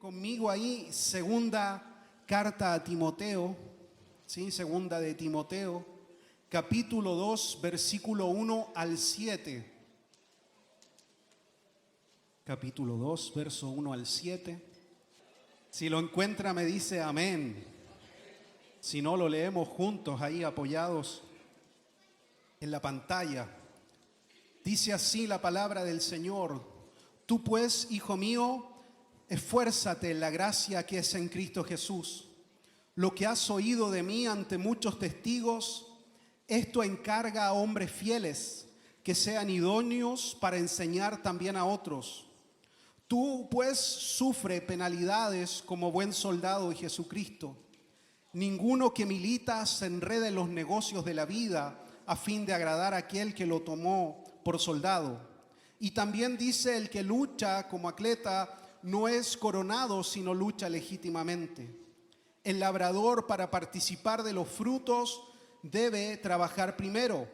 conmigo ahí segunda carta a Timoteo, ¿sí? Segunda de Timoteo, capítulo 2, versículo 1 al 7. Capítulo 2, verso 1 al 7. Si lo encuentra me dice amén. Si no, lo leemos juntos ahí apoyados en la pantalla. Dice así la palabra del Señor: Tú pues, hijo mío, esfuérzate en la gracia que es en Cristo Jesús. Lo que has oído de mí ante muchos testigos, esto encarga a hombres fieles que sean idóneos para enseñar también a otros. Tú pues sufre penalidades como buen soldado de Jesucristo. Ninguno que milita se enrede en los negocios de la vida a fin de agradar a aquel que lo tomó por soldado. Y también dice: el que lucha como atleta no es coronado, sino lucha legítimamente. El labrador, para participar de los frutos, debe trabajar primero.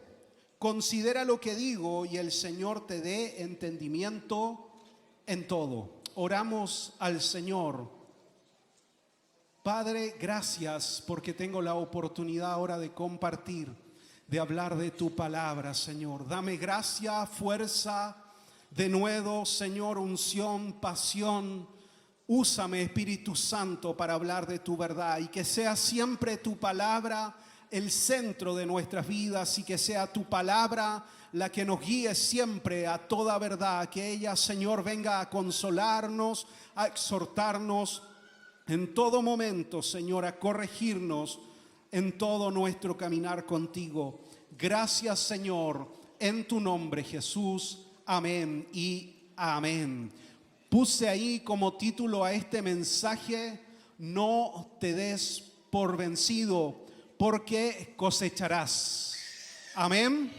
Considera lo que digo y el Señor te dé entendimiento en todo. Oramos al Señor. Padre, gracias porque tengo la oportunidad ahora de compartir, de hablar de tu palabra, Señor. Dame gracia, fuerza, de nuevo, Señor, unción, pasión. Úsame, Espíritu Santo, para hablar de tu verdad y que sea siempre tu palabra el centro de nuestras vidas y que sea tu palabra la que nos guíe siempre a toda verdad. Que ella, Señor, venga a consolarnos, a exhortarnos en todo momento, Señor, a corregirnos en todo nuestro caminar contigo. Gracias, Señor, en tu nombre, Jesús. Amén y amén. Puse ahí como título a este mensaje: no te des por vencido, porque cosecharás. Amén.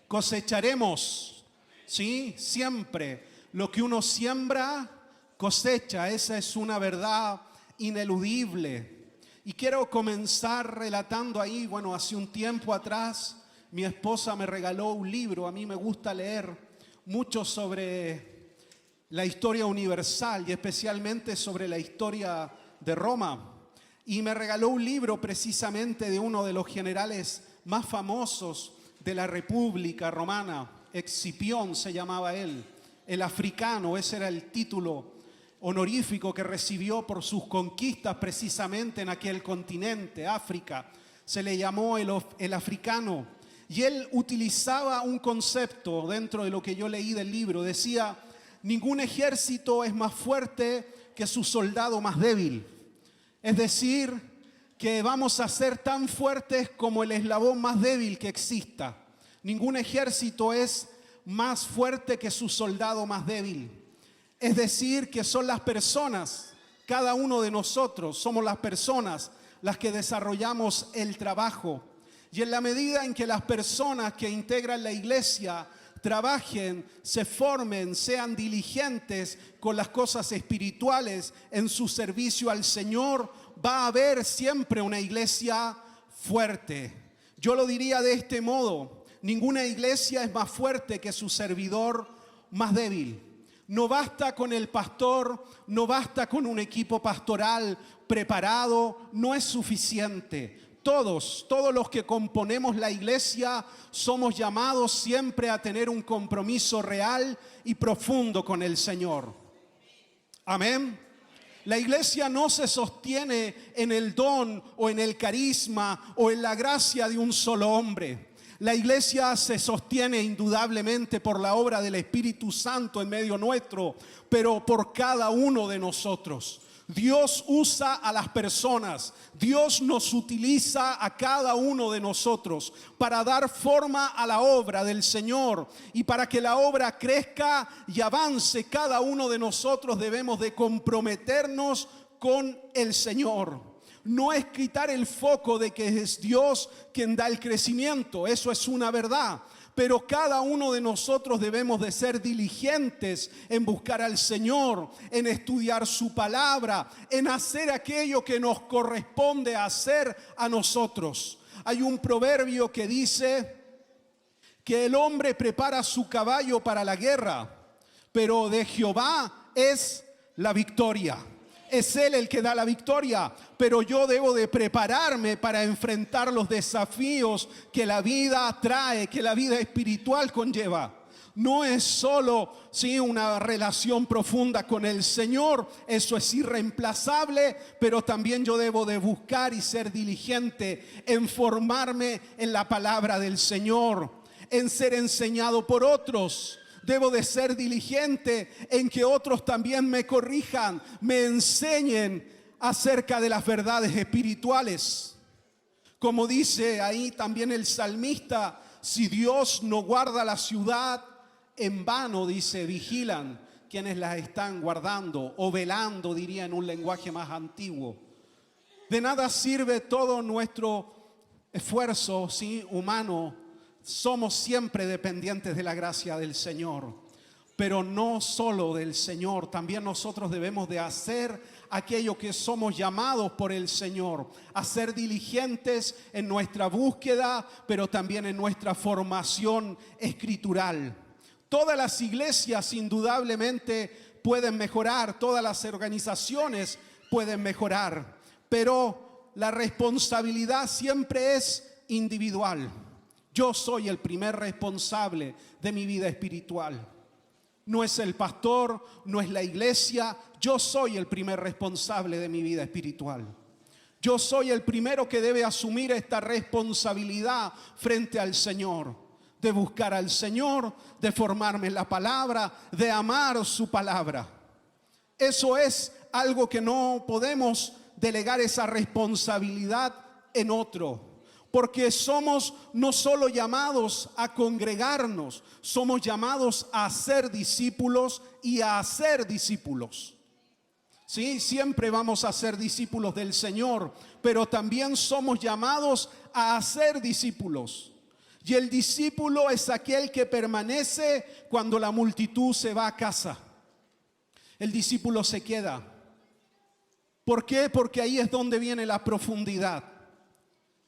Cosecharemos, ¿sí? Siempre lo que uno siembra, cosecha. Esa es una verdad ineludible. Y quiero comenzar relatando ahí, hace un tiempo atrás mi esposa me regaló un libro. A mí me gusta leer mucho sobre la historia universal y especialmente sobre la historia de Roma. Y me regaló un libro precisamente de uno de los generales más famosos de la República Romana, Escipión se llamaba él, el africano. Ese era el título honorífico que recibió por sus conquistas precisamente en aquel continente, África. Se le llamó el africano. Y él utilizaba un concepto dentro de lo que yo leí del libro. Decía: ningún ejército es más fuerte que su soldado más débil. Es decir, que vamos a ser tan fuertes como el eslabón más débil que exista. Ningún ejército es más fuerte que su soldado más débil. Es decir, que son las personas, cada uno de nosotros somos las personas las que desarrollamos el trabajo. Y en la medida en que las personas que integran la iglesia trabajen, se formen, sean diligentes con las cosas espirituales en su servicio al Señor, va a haber siempre una iglesia fuerte. Yo lo diría de este modo: ninguna iglesia es más fuerte que su servidor más débil. No basta con el pastor, no basta con un equipo pastoral preparado, no es suficiente. Todos los que componemos la iglesia somos llamados siempre a tener un compromiso real y profundo con el Señor. Amén. La iglesia no se sostiene en el don o en el carisma o en la gracia de un solo hombre. La iglesia se sostiene indudablemente por la obra del Espíritu Santo en medio nuestro, pero por cada uno de nosotros. Dios usa a las personas, Dios nos utiliza a cada uno de nosotros para dar forma a la obra del Señor, y para que la obra crezca y avance, cada uno de nosotros debemos de comprometernos con el Señor. No es quitar el foco de que es Dios quien da el crecimiento, eso es una verdad. Pero cada uno de nosotros debemos de ser diligentes en buscar al Señor, en estudiar su palabra, en hacer aquello que nos corresponde hacer a nosotros. Hay un proverbio que dice que el hombre prepara su caballo para la guerra, pero de Jehová es la victoria. Es Él el que da la victoria, pero yo debo de prepararme para enfrentar los desafíos que la vida trae, que la vida espiritual conlleva. No es solo una relación profunda con el Señor, eso es irreemplazable, pero también yo debo de buscar y ser diligente en formarme en la palabra del Señor, en ser enseñado por otros. Debo de ser diligente en que otros también me corrijan, me enseñen acerca de las verdades espirituales. Como dice ahí también el salmista, si Dios no guarda la ciudad, en vano, dice, vigilan quienes las están guardando o velando, diría en un lenguaje más antiguo. De nada sirve todo nuestro esfuerzo, humano. Somos siempre dependientes de la gracia del Señor, pero no solo del Señor, también nosotros debemos de hacer aquello que somos llamados por el Señor, a ser diligentes en nuestra búsqueda, pero también en nuestra formación escritural. Todas las iglesias indudablemente pueden mejorar, todas las organizaciones pueden mejorar, pero la responsabilidad siempre es individual. Yo soy el primer responsable de mi vida espiritual. No es el pastor, no es la iglesia, yo soy el primer responsable de mi vida espiritual. Yo soy el primero que debe asumir esta responsabilidad frente al Señor. De buscar al Señor, de formarme en la palabra, de amar su palabra. Eso es algo que no podemos delegar esa responsabilidad en otro, porque somos no solo llamados a congregarnos, somos llamados a ser discípulos y a hacer discípulos. Sí, siempre vamos a ser discípulos del Señor, pero también somos llamados a hacer discípulos. Y el discípulo es aquel que permanece cuando la multitud se va a casa. El discípulo se queda. ¿Por qué? Porque ahí es donde viene la profundidad.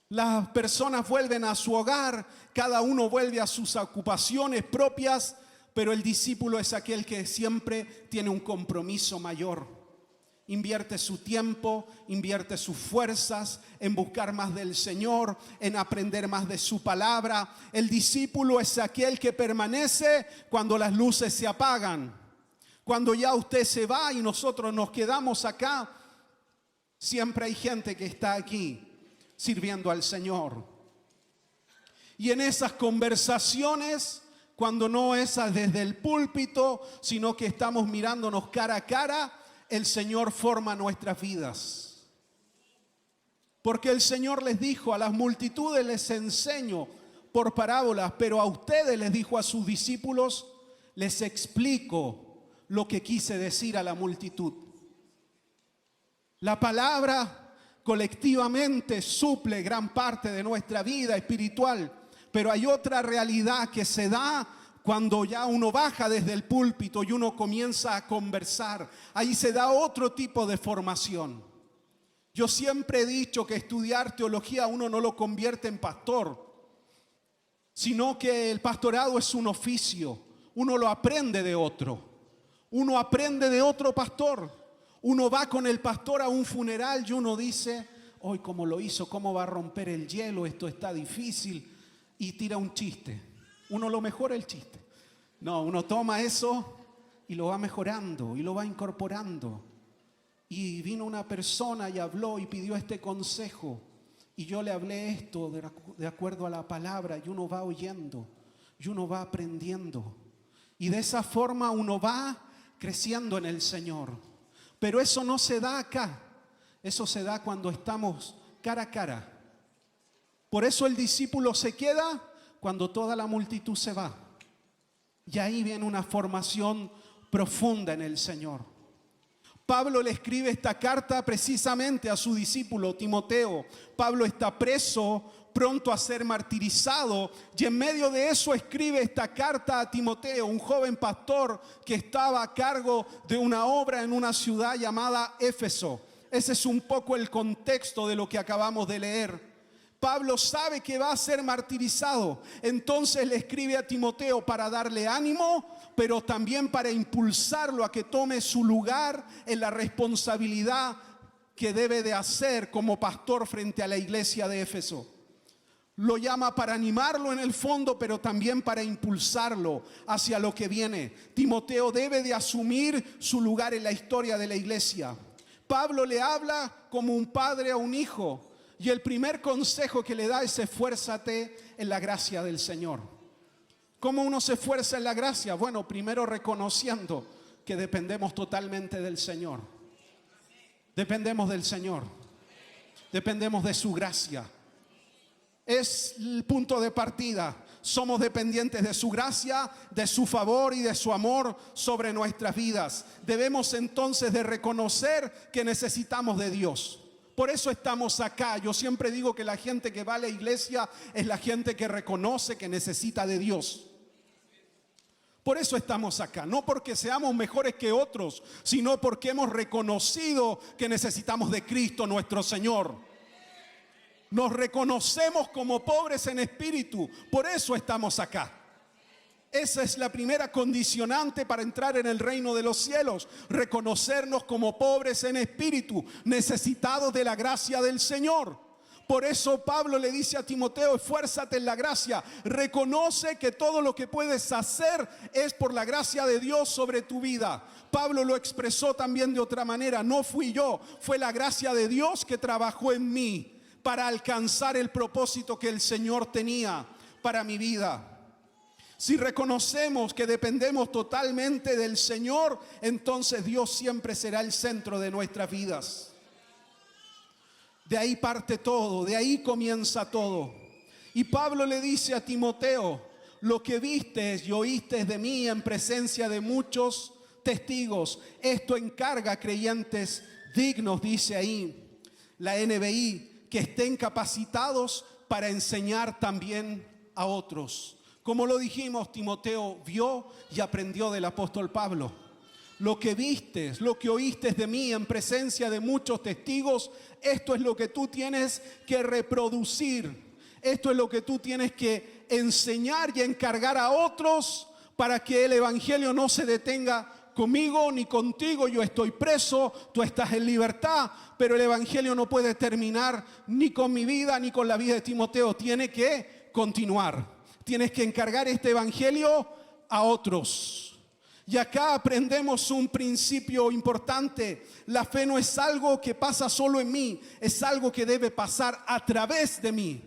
Las personas vuelven a su hogar, cada uno vuelve a sus ocupaciones propias, pero el discípulo es aquel que siempre tiene un compromiso mayor. Invierte su tiempo, invierte sus fuerzas en buscar más del Señor, en aprender más de su palabra. El discípulo es aquel que permanece cuando las luces se apagan. Cuando ya usted se va y nosotros nos quedamos acá, siempre hay gente que está aquí sirviendo al Señor. Y en esas conversaciones, cuando no es desde el púlpito, sino que estamos mirándonos cara a cara, el Señor forma nuestras vidas. Porque el Señor les dijo, a las multitudes les enseño por parábolas, pero a ustedes les dijo a sus discípulos, les explico lo que quise decir a la multitud. La palabra colectivamente suple gran parte de nuestra vida espiritual, pero hay otra realidad que se da cuando ya uno baja desde el púlpito y uno comienza a conversar. Ahí se da otro tipo de formación. Yo siempre he dicho que estudiar teología uno no lo convierte en pastor, sino que el pastorado es un oficio. Uno lo aprende de otro. Uno aprende de otro pastor. Uno va con el pastor a un funeral y uno dice, hoy cómo lo hizo, cómo va a romper el hielo, esto está difícil, y tira un chiste. Uno lo mejora el chiste. No, uno toma eso y lo va mejorando y lo va incorporando. Y vino una persona y habló y pidió este consejo. Y yo le hablé esto de acuerdo a la palabra, y uno va oyendo y uno va aprendiendo. Y de esa forma uno va creciendo en el Señor. Pero eso no se da acá. Eso se da cuando estamos cara a cara. Por eso el discípulo se queda cuando toda la multitud se va. Y ahí viene una formación profunda en el Señor. Pablo le escribe esta carta precisamente a su discípulo Timoteo. Pablo está preso, pronto a ser martirizado, y en medio de eso escribe esta carta a Timoteo, un joven pastor que estaba a cargo de una obra en una ciudad llamada Éfeso. Ese es un poco el contexto de lo que acabamos de leer. Pablo sabe que va a ser martirizado. Entonces le escribe a Timoteo para darle ánimo, pero también para impulsarlo a que tome su lugar en la responsabilidad que debe de hacer como pastor frente a la iglesia de Éfeso. Lo llama para animarlo en el fondo, pero también para impulsarlo hacia lo que viene. Timoteo debe de asumir su lugar en la historia de la iglesia. Pablo le habla como un padre a un hijo. Y el primer consejo que le da es: esfuérzate en la gracia del Señor. ¿Cómo uno se esfuerza en la gracia? Bueno, primero reconociendo que dependemos totalmente del Señor. Dependemos del Señor. Dependemos de su gracia. Es el punto de partida. Somos dependientes de su gracia, de su favor y de su amor sobre nuestras vidas. Debemos entonces de reconocer que necesitamos de Dios. Por eso estamos acá. Yo siempre digo que la gente que va a la iglesia es la gente que reconoce que necesita de Dios. Por eso estamos acá, no porque seamos mejores que otros, sino porque hemos reconocido que necesitamos de Cristo nuestro Señor. Nos reconocemos como pobres en espíritu, por eso estamos acá. Esa es la primera condicionante para entrar en el reino de los cielos: reconocernos como pobres en espíritu, necesitados de la gracia del Señor. Por eso Pablo le dice a Timoteo: esfuérzate en la gracia. Reconoce que todo lo que puedes hacer es por la gracia de Dios sobre tu vida. Pablo lo expresó también de otra manera: no fui yo, fue la gracia de Dios que trabajó en mí para alcanzar el propósito que el Señor tenía para mi vida. Si reconocemos que dependemos totalmente del Señor, entonces Dios siempre será el centro de nuestras vidas. De ahí parte todo, de ahí comienza todo. Y Pablo le dice a Timoteo: lo que vistes y oíste de mí en presencia de muchos testigos, esto encarga a creyentes dignos, dice ahí la NBI, que estén capacitados para enseñar también a otros. Como lo dijimos, Timoteo vio y aprendió del apóstol Pablo. Lo que vistes, lo que oíste de mí en presencia de muchos testigos, esto es lo que tú tienes que reproducir. Esto es lo que tú tienes que enseñar y encargar a otros para que el evangelio no se detenga conmigo ni contigo. Yo estoy preso, tú estás en libertad, pero el evangelio no puede terminar ni con mi vida ni con la vida de Timoteo. Tiene que continuar. Tienes que encargar este evangelio a otros. Y acá aprendemos un principio importante. La fe no es algo que pasa solo en mí, es algo que debe pasar a través de mí.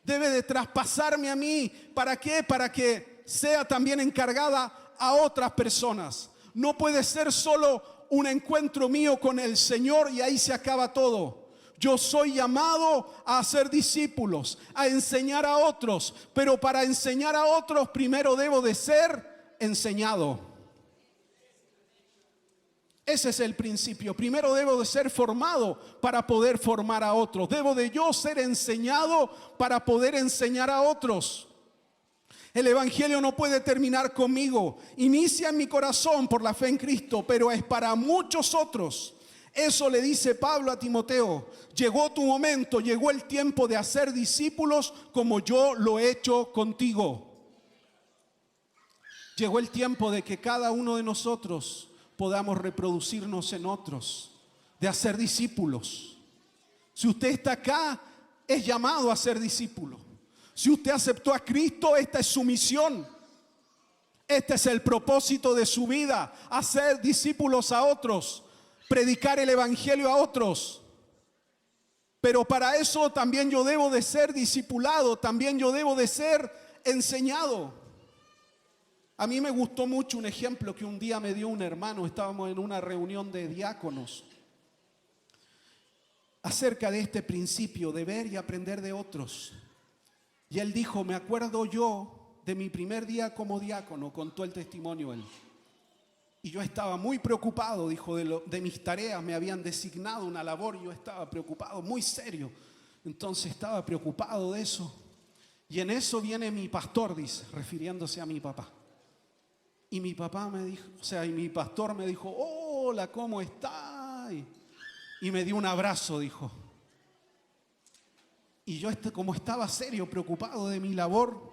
Debe de traspasarme a mí. ¿Para qué? Para que sea también encargada a otras personas. No puede ser solo un encuentro mío con el Señor y ahí se acaba todo. Yo soy llamado a hacer discípulos, a enseñar a otros, pero para enseñar a otros primero debo de ser enseñado. Ese es el principio. Primero debo de ser formado para poder formar a otros. Debo de yo ser enseñado para poder enseñar a otros. El evangelio no puede terminar conmigo. Inicia en mi corazón por la fe en Cristo, pero es para muchos otros. Eso le dice Pablo a Timoteo: llegó tu momento, llegó el tiempo de hacer discípulos como yo lo he hecho contigo. Llegó el tiempo de que cada uno de nosotros podamos reproducirnos en otros, de hacer discípulos. Si usted está acá, es llamado a ser discípulo. Si usted aceptó a Cristo, esta es su misión. Este es el propósito de su vida: hacer discípulos a otros, predicar el evangelio a otros. Pero para eso también yo debo de ser discipulado, también yo debo de ser enseñado. A mí me gustó mucho un ejemplo que un día me dio un hermano. Estábamos en una reunión de diáconos acerca de este principio de ver y aprender de otros. Y él dijo: me acuerdo yo de mi primer día como diácono, contó el testimonio él. Y yo estaba muy preocupado, dijo, de mis tareas. Me habían designado una labor y yo estaba preocupado, muy serio. Entonces estaba preocupado de eso. Y en eso viene mi pastor, dice, refiriéndose a mi papá. Y mi papá me dijo, y mi pastor me dijo: hola, ¿cómo está? Y me dio un abrazo, dijo. Y yo, como estaba serio, preocupado de mi labor,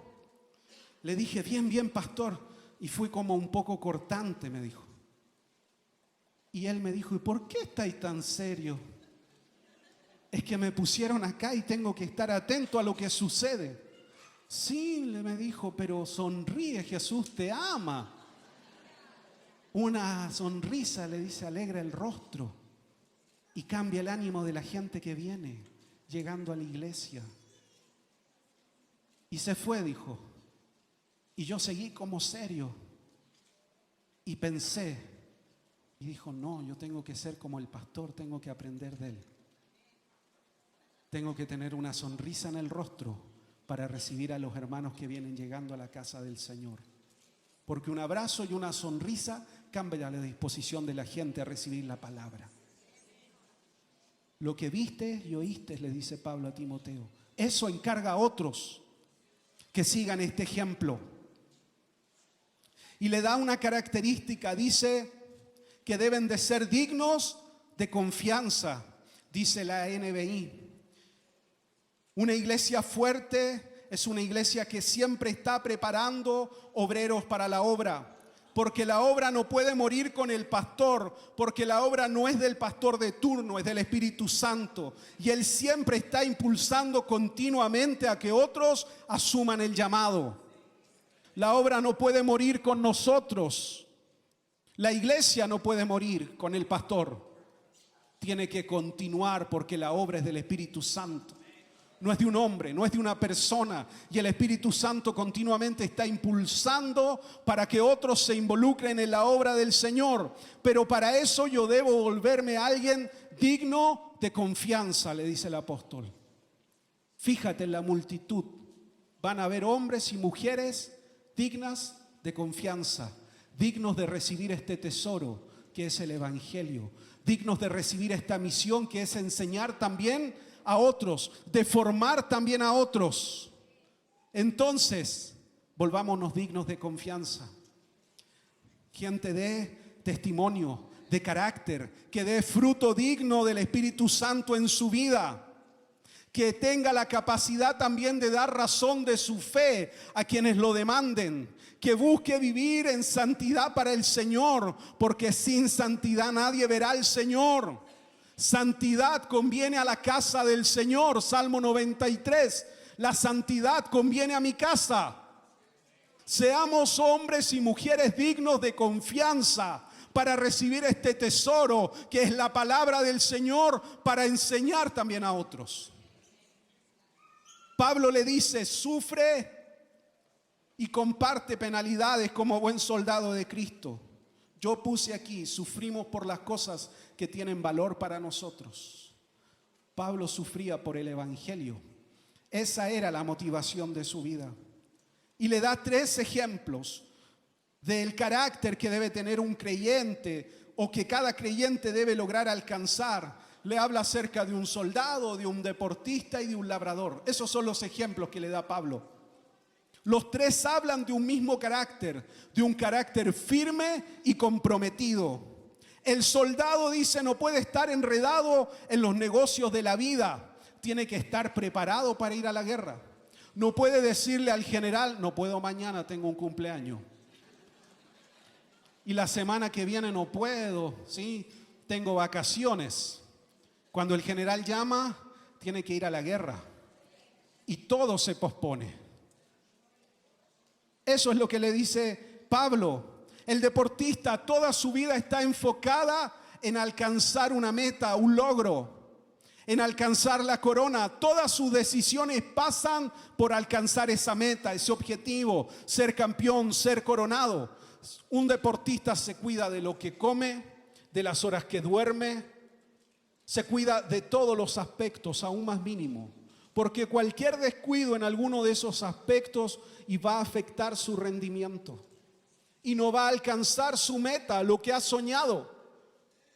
le dije, bien, pastor. Y fui como un poco cortante, me dijo. Y él me dijo, ¿y por qué estáis tan serio? Es que me pusieron acá y tengo que estar atento a lo que sucede. Sí, me dijo, pero sonríe, Jesús te ama. Una sonrisa, le dice, alegra el rostro y cambia el ánimo de la gente que viene llegando a la iglesia. Y se fue, dijo. Y yo seguí como serio y pensé, y dijo, no, yo tengo que ser como el pastor, tengo que aprender de él. Tengo que tener una sonrisa en el rostro para recibir a los hermanos que vienen llegando a la casa del Señor. Porque un abrazo y una sonrisa cambia la disposición de la gente a recibir la palabra. Lo que viste y oíste, le dice Pablo a Timoteo, eso encarga a otros que sigan este ejemplo. Y le da una característica, dice que deben de ser dignos de confianza, dice la NBI. Una iglesia fuerte es una iglesia que siempre está preparando obreros para la obra, porque la obra no puede morir con el pastor, porque la obra no es del pastor de turno, es del Espíritu Santo, y él siempre está impulsando continuamente a que otros asuman el llamado. La obra no puede morir con nosotros, la iglesia no puede morir con el pastor, tiene que continuar porque la obra es del Espíritu Santo. No es de un hombre, no es de una persona. Y el Espíritu Santo continuamente está impulsando para que otros se involucren en la obra del Señor. Pero para eso yo debo volverme alguien digno de confianza, le dice el apóstol. Fíjate en la multitud. Van a haber hombres y mujeres dignas de confianza, dignos de recibir este tesoro que es el Evangelio, dignos de recibir esta misión que es enseñar también a otros, de formar también a otros. Entonces, volvámonos dignos de confianza. Gente de testimonio, de carácter, que dé fruto digno del Espíritu Santo en su vida, que tenga la capacidad también de dar razón de su fe a quienes lo demanden, que busque vivir en santidad para el Señor, porque sin santidad nadie verá al Señor. Santidad conviene a la casa del Señor, Salmo 93. La santidad conviene a mi casa. Seamos hombres y mujeres dignos de confianza para recibir este tesoro que es la palabra del Señor, para enseñar también a otros. Pablo le dice, sufre y comparte penalidades como buen soldado de Cristo. Yo puse aquí, sufrimos por las cosas que tienen valor para nosotros. Pablo sufría por el Evangelio. Esa era la motivación de su vida. Y le da 3 ejemplos del carácter que debe tener un creyente o que cada creyente debe lograr alcanzar. Le habla acerca de un soldado, de un deportista y de un labrador. Esos son los ejemplos que le da Pablo. Los 3 hablan de un mismo carácter, de un carácter firme y comprometido. El soldado, dice, no puede estar enredado en los negocios de la vida. Tiene que estar preparado para ir a la guerra. No puede decirle al general, no puedo mañana, tengo un cumpleaños. Y la semana que viene no puedo, ¿sí? Tengo vacaciones. Cuando el general llama, tiene que ir a la guerra. Y todo se pospone. Eso es lo que le dice Pablo. El deportista toda su vida está enfocada en alcanzar una meta, un logro, en alcanzar la corona. Todas sus decisiones pasan por alcanzar esa meta, ese objetivo, ser campeón, ser coronado. Un deportista se cuida de lo que come, de las horas que duerme, se cuida de todos los aspectos, aún más mínimo. Porque cualquier descuido en alguno de esos aspectos y va a afectar su rendimiento. Y no va a alcanzar su meta, lo que ha soñado.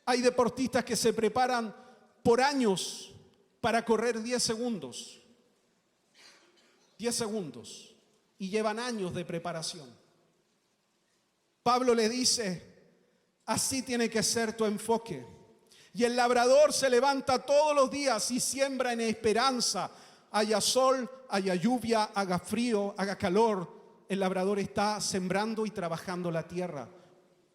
Hay deportistas que se preparan por años para correr 10 segundos. 10 segundos. Y llevan años de preparación. Pablo le dice, así tiene que ser tu enfoque. Y el labrador se levanta todos los días y siembra en esperanza. haya sol, haya lluvia, haga frío, haga calor, el labrador está sembrando y trabajando la tierra.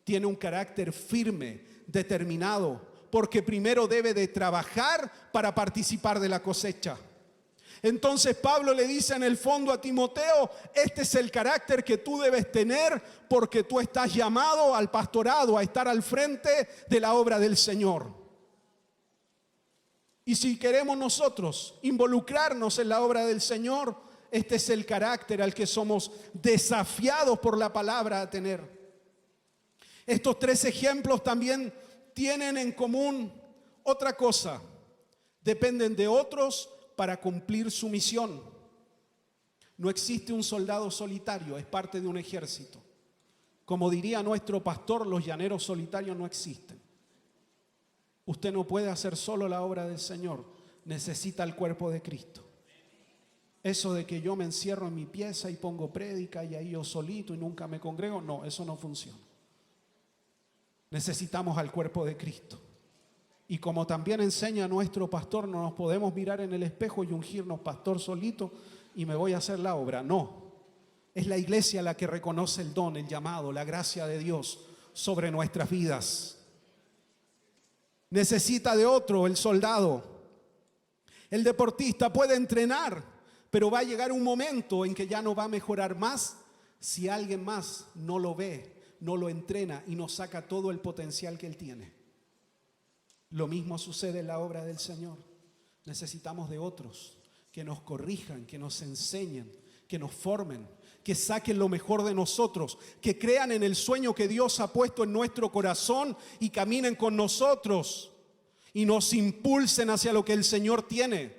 Tiene un carácter firme, determinado, porque primero debe de trabajar para participar de la cosecha. Entonces Pablo le dice en el fondo a Timoteo, este es el carácter que tú debes tener porque tú estás llamado al pastorado, a estar al frente de la obra del Señor. Y si queremos nosotros involucrarnos en la obra del Señor, este es el carácter al que somos desafiados por la palabra a tener. Estos 3 ejemplos también tienen en común otra cosa: dependen de otros para cumplir su misión. No existe un soldado solitario, es parte de un ejército. Como diría nuestro pastor, los llaneros solitarios no existen. Usted no puede hacer solo la obra del Señor, necesita el cuerpo de Cristo. Eso de que yo me encierro en mi pieza y pongo prédica y ahí yo solito y nunca me congrego, no, eso no funciona. Necesitamos al cuerpo de Cristo. Y como también enseña nuestro pastor, no nos podemos mirar en el espejo y ungirnos pastor solito y me voy a hacer la obra. No, es la iglesia la que reconoce el don, el llamado, la gracia de Dios sobre nuestras vidas. Necesita de otro, el soldado. El deportista puede entrenar, pero va a llegar un momento en que ya no va a mejorar más si alguien más no lo ve, no lo entrena y no saca todo el potencial que él tiene. Lo mismo sucede en la obra del Señor. Necesitamos de otros que nos corrijan, que nos enseñen, que nos formen, que saquen lo mejor de nosotros, que crean en el sueño que Dios ha puesto en nuestro corazón y caminen con nosotros y nos impulsen hacia lo que el Señor tiene.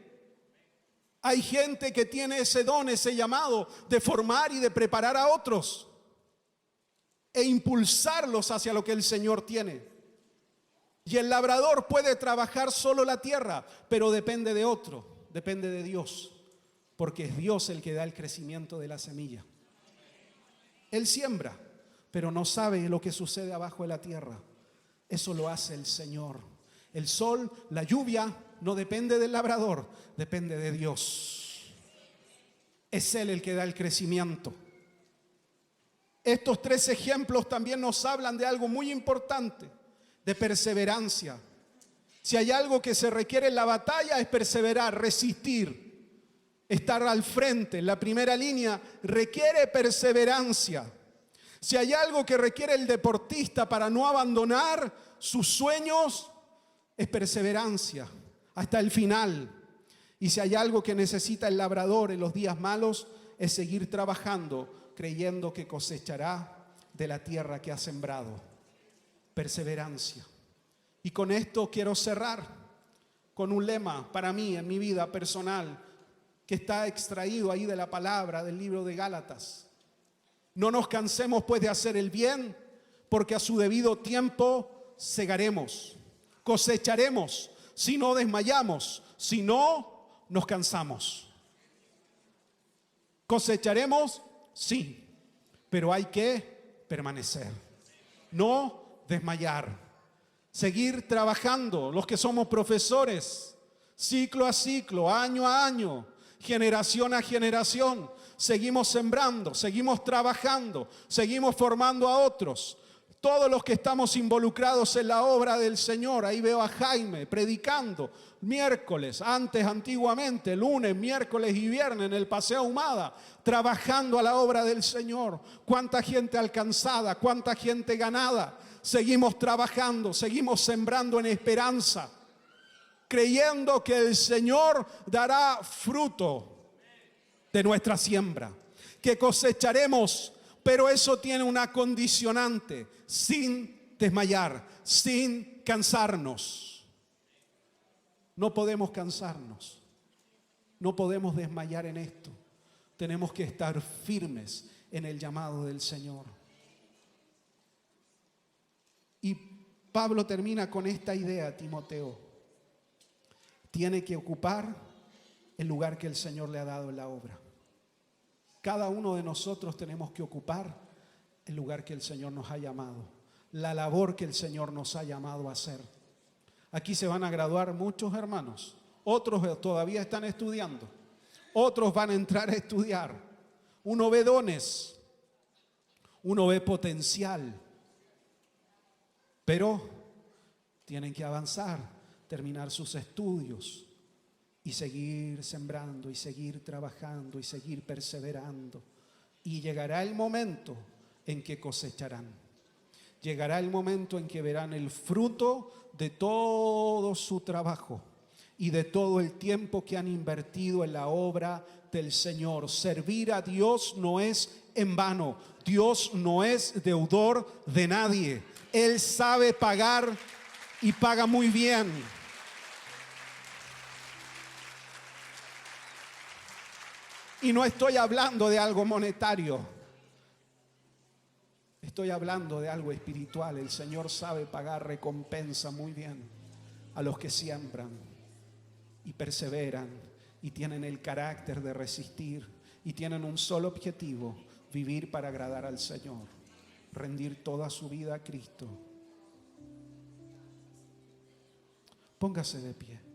Hay gente que tiene ese don, ese llamado de formar y de preparar a otros e impulsarlos hacia lo que el Señor tiene. Y el labrador puede trabajar solo la tierra, pero depende de otro, depende de Dios, porque es Dios el que da el crecimiento de la semilla. Él siembra, pero no sabe lo que sucede abajo de la tierra. Eso lo hace el Señor. El sol, la lluvia, no depende del labrador, depende de Dios. Es Él el que da el crecimiento. Estos 3 ejemplos también nos hablan de algo muy importante, de perseverancia. Si hay algo que se requiere en la batalla es perseverar, resistir, estar al frente, en la primera línea, requiere perseverancia. Si hay algo que requiere el deportista para no abandonar sus sueños, es perseverancia hasta el final. Y si hay algo que necesita el labrador en los días malos, es seguir trabajando, creyendo que cosechará de la tierra que ha sembrado. Perseverancia. Y con esto quiero cerrar con un lema para mí en mi vida personal que está extraído ahí de la palabra del libro de Gálatas. No nos cansemos pues de hacer el bien, porque a su debido tiempo segaremos, cosecharemos, si no desmayamos, si no nos cansamos. Cosecharemos, sí, pero hay que permanecer, no desmayar, seguir trabajando. Los que somos profesores, ciclo a ciclo, año a año, generación a generación, seguimos sembrando, seguimos trabajando, seguimos formando a otros. Todos los que estamos involucrados en la obra del Señor, ahí veo a Jaime predicando miércoles, antiguamente, lunes, miércoles y viernes en el Paseo Ahumada, trabajando a la obra del Señor. Cuánta gente alcanzada, cuánta gente ganada. Seguimos trabajando, seguimos sembrando en esperanza, creyendo que el Señor dará fruto de nuestra siembra, que cosecharemos, pero eso tiene una condicionante: sin desmayar, sin cansarnos. No podemos cansarnos, no podemos desmayar en esto. Tenemos que estar firmes en el llamado del Señor. Y Pablo termina con esta idea, Timoteo. Tiene que ocupar el lugar que el Señor le ha dado en la obra. Cada uno de nosotros tenemos que ocupar el lugar que el Señor nos ha llamado, la labor que el Señor nos ha llamado a hacer. Aquí se van a graduar muchos hermanos, otros todavía están estudiando, Otros van a entrar a estudiar. Uno ve dones, uno ve potencial, pero tienen que avanzar, terminar sus estudios y seguir sembrando y seguir trabajando y seguir perseverando. Y llegará el momento en que cosecharán. Llegará el momento en que verán el fruto de todo su trabajo y de todo el tiempo que han invertido en la obra del Señor. Servir a Dios no es en vano. Dios no es deudor de nadie. Él sabe pagar y paga muy bien. Y no estoy hablando de algo monetario. Estoy hablando de algo espiritual. El Señor sabe pagar recompensa muy bien a los que siembran y perseveran y tienen el carácter de resistir y tienen un solo objetivo: vivir para agradar al Señor, rendir toda su vida a Cristo. Póngase de pie.